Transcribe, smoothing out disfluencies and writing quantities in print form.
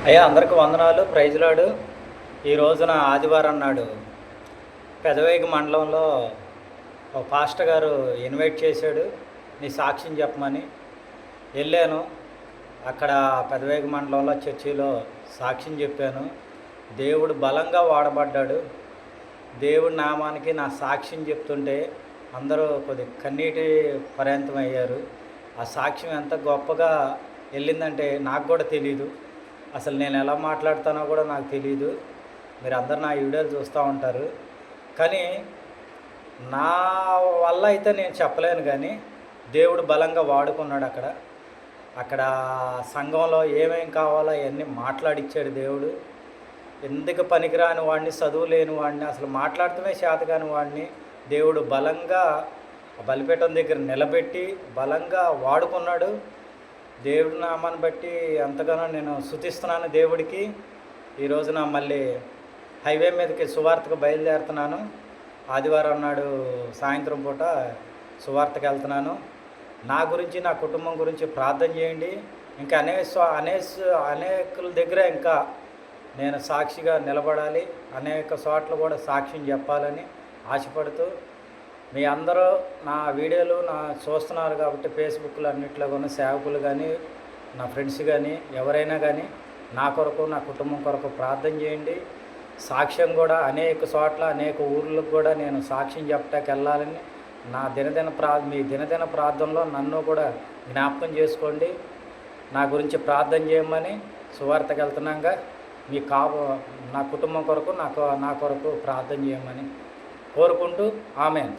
అయ్యా అందరికి వందనాలు. ప్రైజ్లాడు. ఈ రోజున ఆదివారం నాడు పెదవేగి మండలంలో ఒక పాస్టర్ గారు ఇన్వైట్ చేశాడు, నీ సాక్ష్యం చెప్పమని. వెళ్ళాను. అక్కడ పెదవేగి మండలంలో చర్చిలో సాక్ష్యం చెప్పాను. దేవుడు బలంగా వాడబడ్డాడు. దేవుడి నామానికి నా సాక్ష్యం చెప్తుంటే అందరూ కొద్ది కన్నీటి పర్యంతం అయ్యారు. ఆ సాక్ష్యం ఎంత గొప్పగా వెళ్ళిందంటే నాకు కూడా తెలీదు. అసలు నేను ఎలా మాట్లాడతానో కూడా నాకు తెలియదు. మీరు అందరు నా వీడియోలు చూస్తూ ఉంటారు. కానీ నా వల్ల అయితే నేను చెప్పలేను, కానీ దేవుడు బలంగా వాడుకున్నాడు. అక్కడ సంఘంలో ఏమేం కావాలో అవన్నీ మాట్లాడిచ్చాడు దేవుడు. ఎందుకు పనికిరాని వాడిని, చదువు లేని వాడిని, అసలు మాట్లాడటమే చేతకాని వాడిని దేవుడు బలంగా బలిపీఠం దగ్గర నిలబెట్టి బలంగా వాడుకున్నాడు. దేవుడి నామాన్ని బట్టి ఎంతగానో నేను స్తుతిస్తున్నాను దేవుడికి. ఈ రోజున మళ్ళీ హైవే మీదకి సువార్తకు బయలుదేరుతున్నాను. ఆదివారం నాడు సాయంత్రం పూట సువార్తకు వెళ్తున్నాను. నా గురించి, నా కుటుంబం గురించి ప్రార్థన చేయండి. ఇంకా అనేకుల దగ్గర ఇంకా నేను సాక్షిగా నిలబడాలి. అనేక చోట్ల కూడా సాక్ష్యం చెప్పాలని ఆశపడుతూ, మీ అందరూ నా వీడియోలు చూస్తున్నారు కాబట్టి ఫేస్బుక్లో అన్నింటిలో కూడా సేవకులు కానీ, నా ఫ్రెండ్స్ కానీ, ఎవరైనా కానీ నా కొరకు, నా కుటుంబం కొరకు ప్రార్థన చేయండి. సాక్ష్యం కూడా అనేక చోట్ల, అనేక ఊర్లకు కూడా నేను సాక్ష్యం చెప్పటానికి వెళ్ళాలని నా మీ దినదిన ప్రార్థనలో నన్ను కూడా జ్ఞాపకం చేసుకోండి. నా గురించి ప్రార్థన చేయమని సువార్తకు వెళ్తున్నాక నా కుటుంబం కొరకు, నా కొరకు ప్రార్థన చేయమని కోరుకుంటూ, ఆమేన్.